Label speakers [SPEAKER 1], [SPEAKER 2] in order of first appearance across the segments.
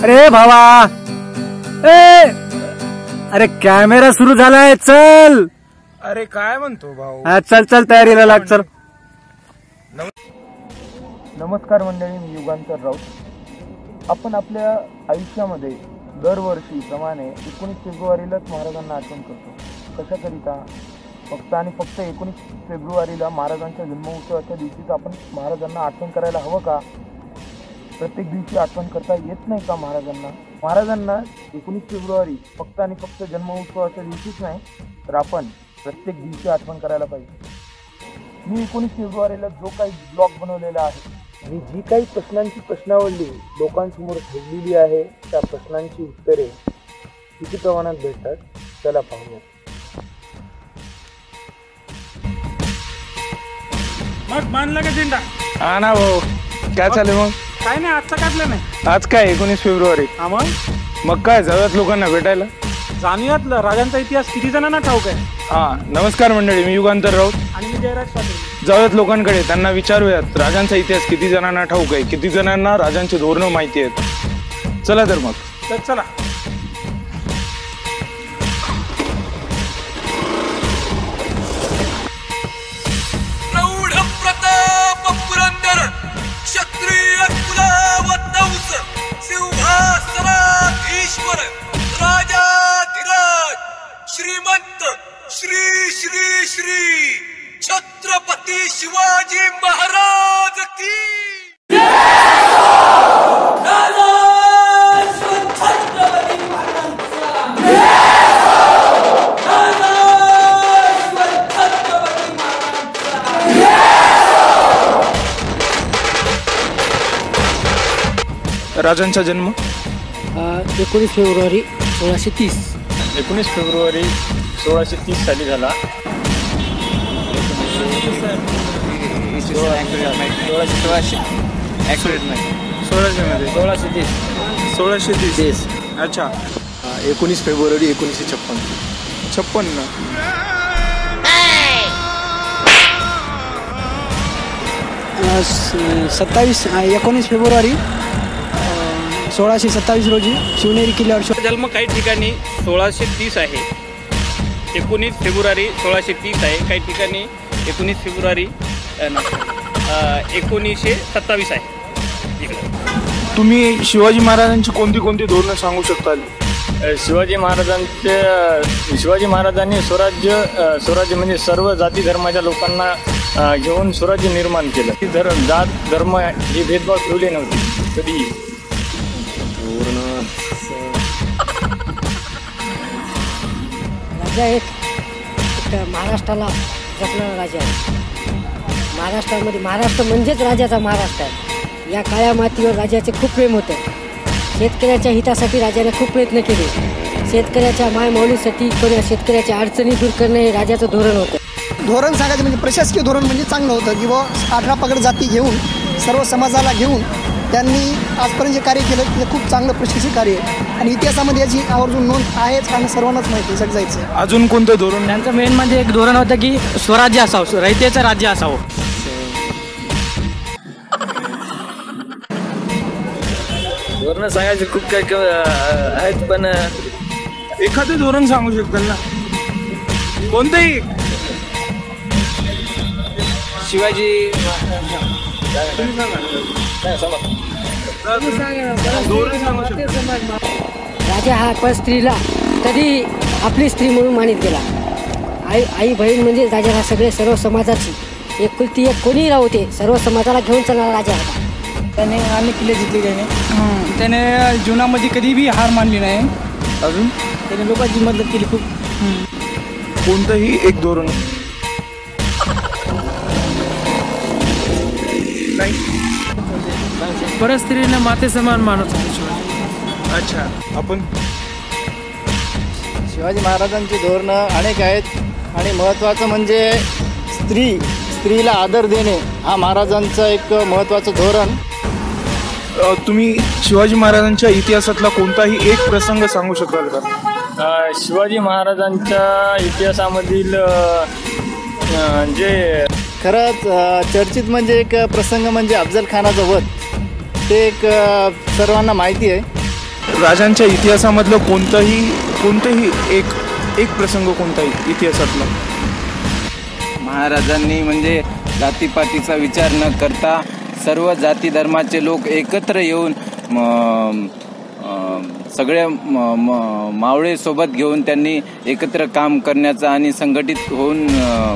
[SPEAKER 1] अरे भावा, अरे कॅमेरा सुरू झालाय, चल.
[SPEAKER 2] अरे काय म्हणतो भाऊ?
[SPEAKER 1] हा चल चल, तयारीला लाग, चल.
[SPEAKER 3] नमस्कार मंडळी, मी युगांतर राऊत. आपण आपल्या आयुष्यामध्ये दरवर्षी प्रमाणे 19 फेब्रुवारीलाच महाराजांना आठवण करतो. कशाकरिता? फक्त आणि फक्त 19 फेब्रुवारीला महाराजांच्या जन्मोत्सवाच्या दिवशीच आपण महाराजांना आठवण करायला हवं का? प्रत्येक दिवशी आठवण करता येत नाही का महाराजांना? महाराजांना 19 फेब्रुवारी फक्त आणि फक्त जन्मोत्सवाच्या दिवशीच नाही, तर आपण प्रत्येक दिवशी आठवण करायला पाहिजे. मी 19 फेब्रुवारीला जो काही ब्लॉग बनवलेला आहे आणि जी काही प्रश्नांची प्रश्नावली लोकांसमोर ठेवलेली आहे, त्या प्रश्नांची उत्तरे किती प्रमाणात भेटतात चला पाहूया.
[SPEAKER 2] मग मानला का झेंडा?
[SPEAKER 3] हा ना भाऊ, काय चालेल मग?
[SPEAKER 2] काय नाही, आजचा काढलं नाही.
[SPEAKER 3] आज काय 19 फेब्रुवारी?
[SPEAKER 2] हा
[SPEAKER 3] मग काय जाऊयात लोकांना भेटायला?
[SPEAKER 2] जाणूयात राजांचा इतिहास किती जणांना ठाऊक आहे.
[SPEAKER 3] हा नमस्कार मंडळी, मी युगांतर राऊत
[SPEAKER 2] आणि मी जयराज पाटील.
[SPEAKER 3] जाऊयात लोकांकडे, त्यांना विचारूयात राजांचा इतिहास किती जणांना ठाऊक आहे, किती जणांना राजांची धोरणं माहिती आहेत. चला तर मग.
[SPEAKER 2] तर चला.
[SPEAKER 4] प्रौढ प्रताप पुरंदर क्षत्रिय कुलावतंस सिंहासनाधीश्वर राजाधिराज श्रीमंत श्री श्री श्री छत्रपती शिवाजी महाराज की
[SPEAKER 3] राजांचा जन्म
[SPEAKER 5] 19 फेब्रुवारी 1630.
[SPEAKER 3] 19 फेब्रुवारी 1630 साली झाला. 1630. अच्छा.
[SPEAKER 6] 19 फेब्रुवारी 1956.
[SPEAKER 3] 56.
[SPEAKER 5] 19 फेब्रुवारी 1627 रोजी शिवनेरी किल्ल्यावर
[SPEAKER 7] जन्म काही ठिकाणी 1630 आहे. 19 फेब्रुवारी 1630 आहे. काही ठिकाणी 19 फेब्रुवारी 1927 आहे.
[SPEAKER 3] तुम्ही शिवाजी महाराजांची कोणती कोणती धोरणं सांगू शकताल?
[SPEAKER 8] शिवाजी महाराजांनी स्वराज्य म्हणजे सर्व जाती धर्माच्या लोकांना घेऊन स्वराज्य निर्माण केलं. जात धर्म हे भेदभाव ठेवले नव्हते कधी.
[SPEAKER 5] राजा एक महाराष्ट्राला जपणारा राजा आहे. महाराष्ट्र म्हणजेच राजाचा महाराष्ट्र आहे. या काळ्या मातीवर राजाचे खूप प्रेम होतं. शेतकऱ्याच्या हितासाठी राजाने खूप प्रयत्न केले. शेतकऱ्याच्या मायमौलीसाठी शेतकऱ्याच्या अडचणी दूर करणे हे राजाचं धोरण होतं.
[SPEAKER 9] धोरण सांगायचं म्हणजे प्रशासकीय धोरण म्हणजे चांगलं होतं की बुवा 18 पगड जाती घेऊन सर्व समाजाला घेऊन त्यांनी आजपर्यंत जे कार्य केलं ते खूप चांगलं प्रशासकीय कार्य आहे. आणि इतिहासामध्ये याची आवर्जून नोंद आहेच आणि सर्वांनाच माहिती आहे जायचं.
[SPEAKER 3] अजून कोणतं धोरण?
[SPEAKER 5] त्यांचं मेन म्हणजे एक धोरण होतं की स्वराज्य असावं, रयतेचं राज्य असावं.
[SPEAKER 8] धोरण सांगायचे खूप काही आहेत, पण
[SPEAKER 3] एखादं धोरण सांगू शकताल ना? कोणतंही?
[SPEAKER 8] शिवाजी
[SPEAKER 5] राजा हा पण स्त्रीला कधी आपली स्त्री म्हणून मानित गेला. आई बहीण म्हणजे राजा हा सर्व समाजाची एकुलती एक कोणी राहते, सर्व समाजाला घेऊन चालणारा राजा होता.
[SPEAKER 9] त्याने अनेक किल्ले जिंकले. त्याने जीवनामध्ये कधी बी हार मानली नाही.
[SPEAKER 3] अजून
[SPEAKER 9] त्याने लोकांची मदत केली खूप.
[SPEAKER 3] कोणतंही एक धोरण?
[SPEAKER 9] परत स्त्रीने माते समान मानत होते.
[SPEAKER 3] अच्छा. आपण
[SPEAKER 8] शिवाजी महाराजांची धोरणं अनेक आहेत आणि महत्त्वाचं म्हणजे स्त्रीला आदर देणे हा महाराजांचं एक महत्त्वाचं धोरण.
[SPEAKER 3] तुम्ही शिवाजी महाराजांच्या इतिहासातला कोणताही एक प्रसंग सांगू शकाल का?
[SPEAKER 8] शिवाजी महाराजांच्या इतिहासामधील जे खरंच चर्चित म्हणजे एक प्रसंग म्हणजे अफजल खानाचा वध. ते एक सर्वांना माहिती आहे.
[SPEAKER 3] राजांच्या इतिहासामधलं कोणतंही एक प्रसंग कोणताही इतिहासातला?
[SPEAKER 10] महाराजांनी म्हणजे जातीपातीचा विचार न करता सर्व जाती धर्माचे लोक एकत्र येऊन सगळे मावळे सोबत घेऊन त्यांनी एकत्र काम करण्याचा आणि संघटित होऊन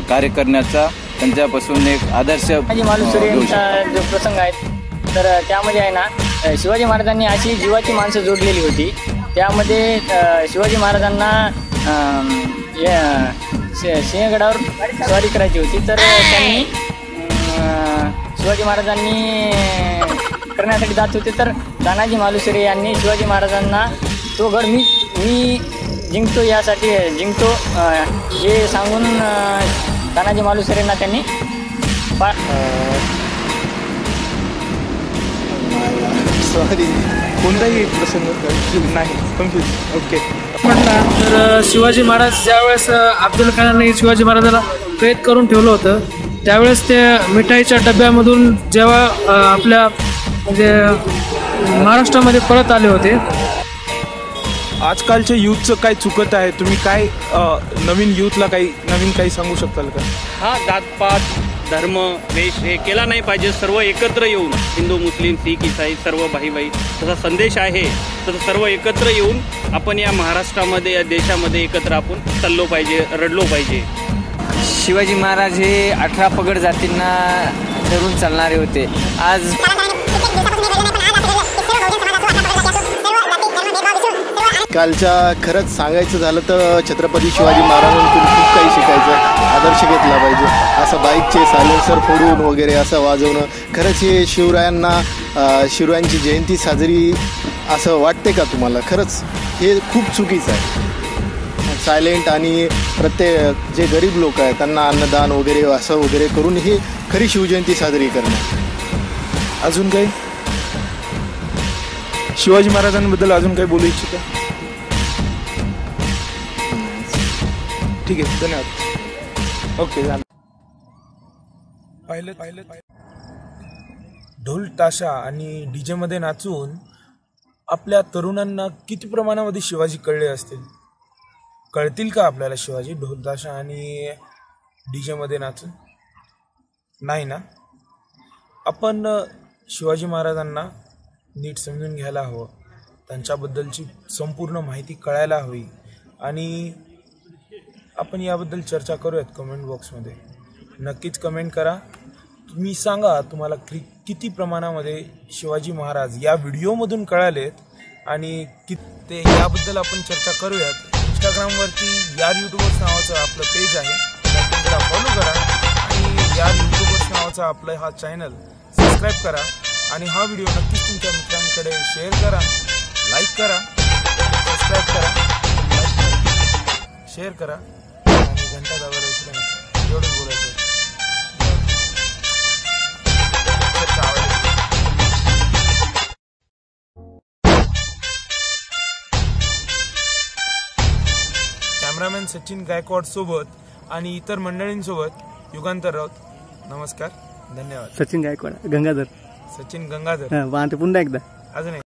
[SPEAKER 10] कार्य करण्याचा त्यांच्यापासून एक आदर्श
[SPEAKER 8] मालुसरे यांचा जो प्रसंग आहे तर त्यामध्ये आहे ना शिवाजी महाराजांनी अशी जीवाची माणसं जोडलेली होती. त्यामध्ये शिवाजी महाराजांना सिंहगडावर स्वारी करायची होती. तर त्यांनी शिवाजी महाराजांनी करण्यासाठी जात होते. तर तानाजी मालुसरे यांनी शिवाजी महाराजांना तो गड मी जिंकतो यासाठी जिंकतो हे सांगून तानाजी मालुसरेंना त्यांनी
[SPEAKER 3] सॉरी कोणताही एक प्रसंग नाही. कन्फ्युज. ओके.
[SPEAKER 2] म्हटलं तर शिवाजी महाराज ज्यावेळेस अफजल खानाने शिवाजी महाराजाला कैद करून ठेवलं होतं त्यावेळेस ते मिठाईच्या डब्यामधून जेव्हा आपल्या म्हणजे महाराष्ट्रामध्ये परत आले होते.
[SPEAKER 3] आजकालच्या यूथचं काय चुकत आहे? तुम्ही काय नवीन यूथला काही सांगू शकाल का?
[SPEAKER 7] हा जातपात धर्म वेश हे केला नाही पाहिजे. सर्व एकत्र येऊन हिंदू मुस्लिम शीख ईसाई सर्व भाई तसा संदेश आहे. तसं सर्व एकत्र येऊन आपण या महाराष्ट्रामध्ये या देशामध्ये एकत्र आपण चाललो पाहिजे, रडलो पाहिजे.
[SPEAKER 10] शिवाजी महाराज हे 18 पगड जातींना धरून चालणारे होते. आज
[SPEAKER 6] कालच्या खरंच सांगायचं झालं तर छत्रपती शिवाजी महाराजांकडून खूप काही शिकायचं, आदर्श घेतला पाहिजे. असं बाईकचे सायलेन्सर फोडून वगैरे असं वाजवणं खरंच हे शिवरायांची जयंती साजरी असं वाटते का तुम्हाला? खरंच हे खूप चुकीचं आहे. सायलेंट आणि प्रत्येक जे गरीब लोक आहेत त्यांना अन्नदान वगैरे असं वगैरे करून ही खरी शिवजयंती साजरी करणं.
[SPEAKER 3] अजून काही शिवाजी महाराजांबद्दल अजून काही बोलू इच्छिता? ठीक आहे, धन्यवाद. ओके, झालं. पाहिलं ढोल ताशा आणि डीजे मध्ये नाचून आपल्या तरुणांना किती प्रमाणामध्ये शिवाजी कळले असतील? कळतील का आपल्याला शिवाजी ढोल ताशा आणि डीजे मध्ये नाचून? नाही ना. आपण शिवाजी महाराजांना नीट समजून घ्यायला हवं, त्यांच्याबद्दलची संपूर्ण माहिती कळायला हवी आणि आपण याबद्दल चर्चा करूयात कमेंट बॉक्समध्ये. नक्कीच कमेंट करा. तुम्ही सांगा तुम्हाला किती प्रमाणामध्ये शिवाजी महाराज या व्हिडिओमधून कळालेत आणि ते याबद्दल आपण चर्चा करूयात. इंस्टाग्रामवरती यार यूट्यूबर्स नावाचं आपलं पेज आहे, त्या पेजला फॉलो करा आणि यार यूट्यूबर्स नावाचा आपला हा चॅनल सबस्क्राईब करा आणि हा व्हिडिओ नक्कीच तुमच्या मित्रांकडे शेअर करा, लाईक करा, सबस्क्राईब करा, शेअर करा आणि घंटा दाबायला विसरू नका. एवढंच बोलायचं. कॅमेरामॅन सचिन गायकवाड सोबत आणि इतर मंडळींसोबत युगांतर राऊत. नमस्कार, धन्यवाद.
[SPEAKER 1] सचिन गायकवाड, गंगाधर.
[SPEAKER 3] सचिन गंगाधर.
[SPEAKER 1] पुन्हा एकदा
[SPEAKER 3] अजून